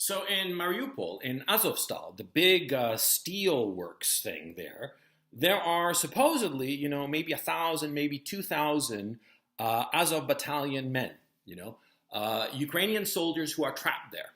So in Mariupol, in Azovstal, the big steel works thing there are supposedly, maybe 1,000, maybe 2,000 Azov battalion men, Ukrainian soldiers who are trapped there.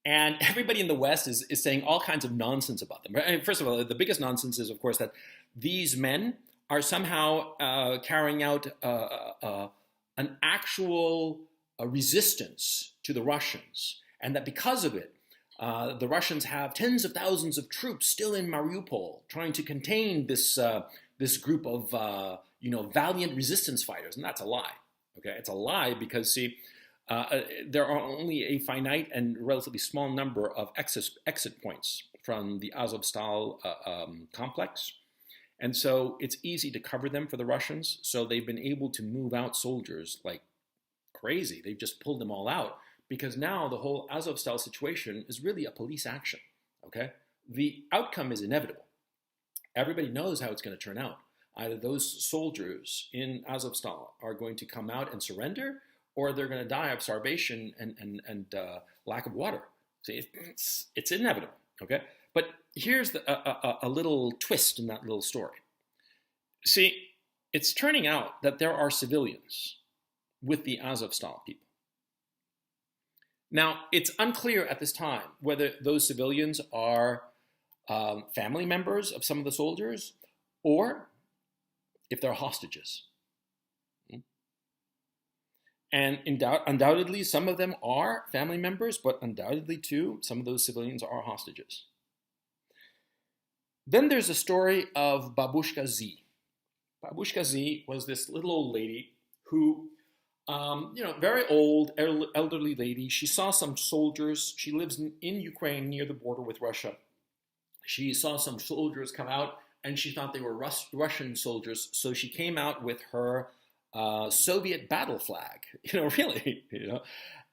And everybody in the West is saying all kinds of nonsense about them. I mean, first of all, the biggest nonsense is, of course, that these men are somehow carrying out an actual resistance to the Russians, and that because of it, the Russians have tens of thousands of troops still in Mariupol trying to contain this group of valiant resistance fighters, and that's a lie. Okay, it's a lie because see, there are only a finite and relatively small number of exit points from the Azovstal complex. And so it's easy to cover them for the Russians. So they've been able to move out soldiers like crazy. They've just pulled them all out because now the whole Azovstal situation is really a police action. Okay? The outcome is inevitable. Everybody knows how it's going to turn out. Either those soldiers in Azovstal are going to come out and surrender, or they're going to die of starvation and lack of water. See, it's inevitable. Okay? But here's a little twist in that little story. See, it's turning out that there are civilians with the Azovstal people. Now, it's unclear at this time whether those civilians are family members of some of the soldiers or if they're hostages. And undoubtedly, some of them are family members, but undoubtedly, too, some of those civilians are hostages. Then there's a story of Babushka Z. Babushka Z was this little old lady who, very old, elderly lady. She saw some soldiers. She lives in Ukraine near the border with Russia. She saw some soldiers come out, and she thought they were Russian soldiers. So she came out with her Soviet battle flag, really,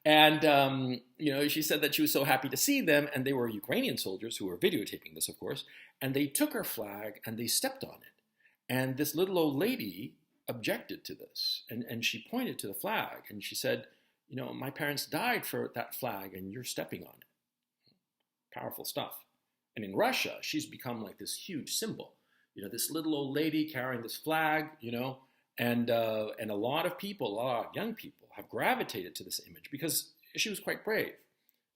And, she said that she was so happy to see them, and they were Ukrainian soldiers who were videotaping this, of course, and they took her flag and they stepped on it. And this little old lady objected to this, and she pointed to the flag, and she said, my parents died for that flag, and you're stepping on it. Powerful stuff. And in Russia, she's become like this huge symbol. This little old lady carrying this flag, and a lot of people, a lot of young people, have gravitated to this image because she was quite brave.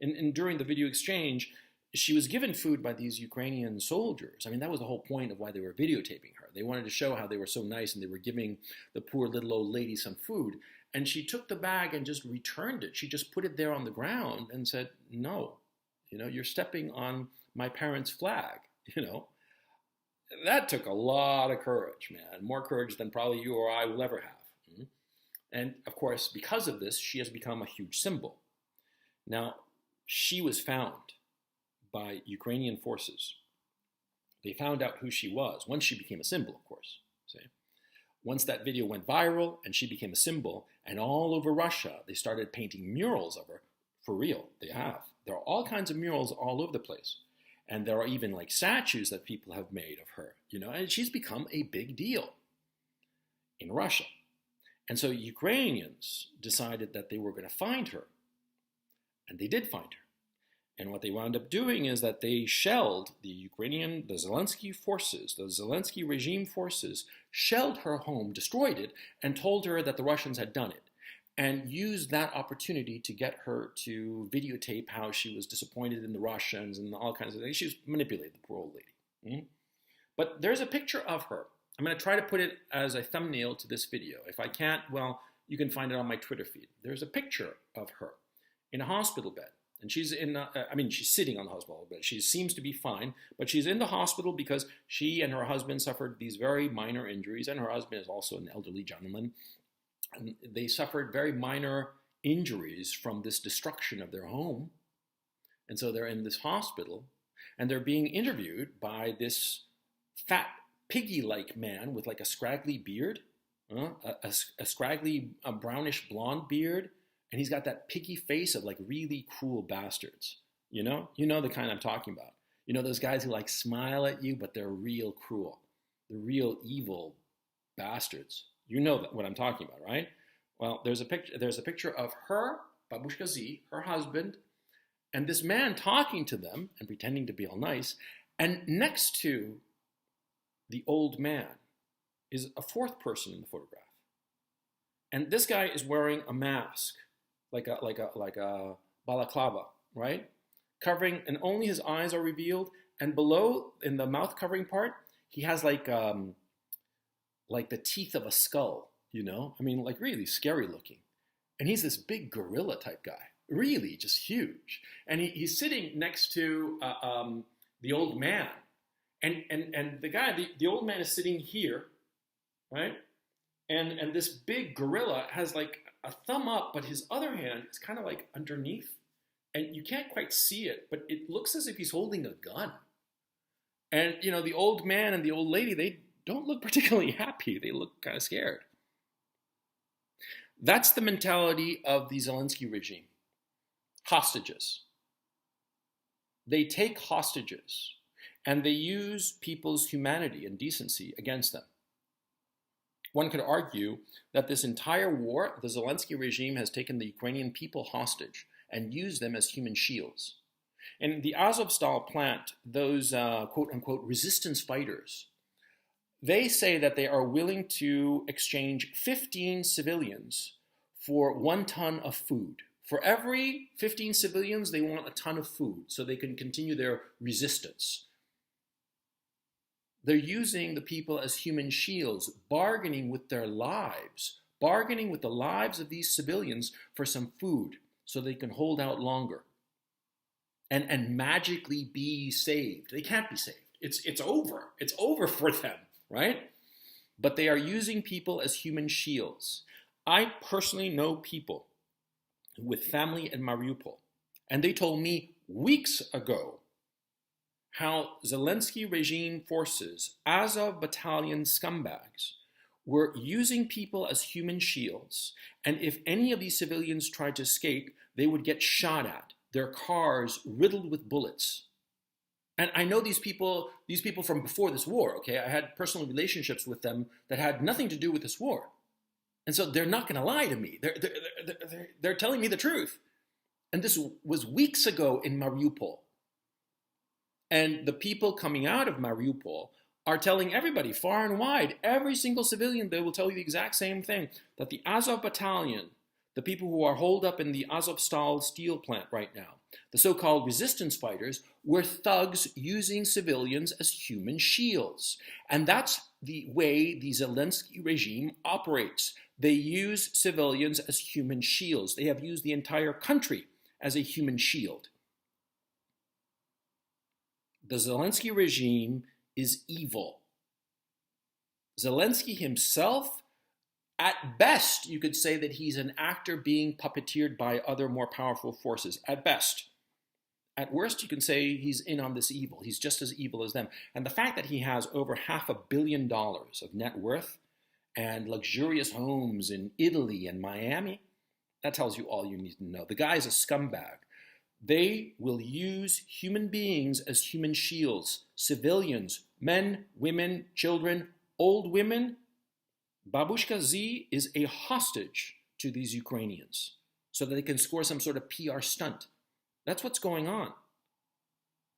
And during the video exchange, she was given food by these Ukrainian soldiers. I mean, that was the whole point of why they were videotaping her. They wanted to show how they were so nice and they were giving the poor little old lady some food. And she took the bag and just returned it. She just put it there on the ground and said, no, you're stepping on my parents' flag, That took a lot of courage, man. More courage than probably you or I will ever have. And of course, because of this, she has become a huge symbol. Now, she was found by Ukrainian forces. They found out who she was once she became a symbol, of course. See? Once that video went viral and she became a symbol, and all over Russia, they started painting murals of her. For real, they have. There are all kinds of murals all over the place. And there are even like statues that people have made of her, and she's become a big deal in Russia. And so Ukrainians decided that they were going to find her. And they did find her. And what they wound up doing is that they shelled the Zelensky forces, the Zelensky regime forces, shelled her home, destroyed it, and told her that the Russians had done it. And used that opportunity to get her to videotape how she was disappointed in the Russians and all kinds of things. She was manipulated, the poor old lady. But there's a picture of her. I'm going to try to put it as a thumbnail to this video. If I can't, well, you can find it on my Twitter feed. There's a picture of her in a hospital bed. And she's she's sitting on the hospital bed. She seems to be fine, but she's in the hospital because she and her husband suffered these very minor injuries, and her husband is also an elderly gentleman. And they suffered very minor injuries from this destruction of their home. And so they're in this hospital, and they're being interviewed by this fat, piggy-like man with like a scraggly beard, a scraggly brownish blonde beard, and he's got that piggy face of like really cruel bastards. You know the kind I'm talking about. Those guys who like smile at you, but they're real cruel. They're real evil bastards. You know what I'm talking about, right? Well, there's a picture of her, Babushka Z, her husband, And this man talking to them and pretending to be all nice, and next to the old man is a fourth person in the photograph. And this guy is wearing a mask, like a balaclava, right? Covering, and only his eyes are revealed. And below, in the mouth covering part, he has like the teeth of a skull, you know? I mean, like really scary looking. And he's this big gorilla type guy, really just huge. And he's sitting next to the old man. And the guy, the old man is sitting here, right? And this big gorilla has like a thumb up, but his other hand is kind of like underneath. And you can't quite see it, but it looks as if he's holding a gun. And, you know, the old man and the old lady, they don't look particularly happy. They look kind of scared. That's the mentality of the Zelensky regime. Hostages. They take hostages and they use people's humanity and decency against them. One could argue that this entire war, the Zelensky regime has taken the Ukrainian people hostage and used them as human shields. In the Azovstal plant, those quote-unquote resistance fighters, they say that they are willing to exchange 15 civilians for 1 ton of food. For every 15 civilians, they want a ton of food so they can continue their resistance. They're using the people as human shields, bargaining with their lives, bargaining with the lives of these civilians for some food so they can hold out longer and magically be saved. They can't be saved. It's over. It's over for them, right? But they are using people as human shields. I personally know people with family in Mariupol, and they told me weeks ago how Zelensky regime forces, Azov battalion scumbags, were using people as human shields, and if any of these civilians tried to escape, they would get shot at, their cars riddled with bullets. And I know these people from before this war, okay? I had personal relationships with them that had nothing to do with this war. And so they're not going to lie to me. They're telling me the truth. And this was weeks ago in Mariupol. And the people coming out of Mariupol are telling everybody, far and wide, every single civilian, they will tell you the exact same thing, that the Azov battalion, the people who are holed up in the Azovstal steel plant right now, the so-called resistance fighters, were thugs using civilians as human shields. And that's the way the Zelensky regime operates. They use civilians as human shields. They have used the entire country as a human shield. The Zelensky regime is evil. Zelensky himself, at best, you could say that he's an actor being puppeteered by other more powerful forces, at best. At worst, you can say he's in on this evil. He's just as evil as them. And the fact that he has over $500 million of net worth and luxurious homes in Italy and Miami, that tells you all you need to know. The guy is a scumbag. They will use human beings as human shields, civilians, men, women, children, old women. Babushka Z is a hostage to these Ukrainians so that they can score some sort of PR stunt. That's what's going on.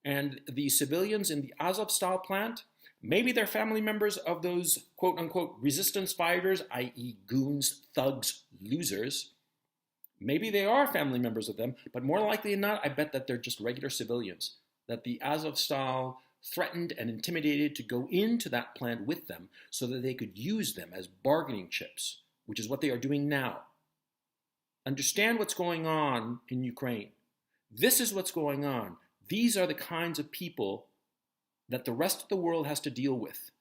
And the civilians in the Azovstal plant, maybe they're family members of those quote-unquote resistance fighters, i.e. goons, thugs, losers. Maybe they are family members of them, but more likely than not, I bet that they're just regular civilians, that the Azovstal threatened and intimidated to go into that plant with them so that they could use them as bargaining chips, which is what they are doing now. Understand what's going on in Ukraine. This is what's going on. These are the kinds of people that the rest of the world has to deal with.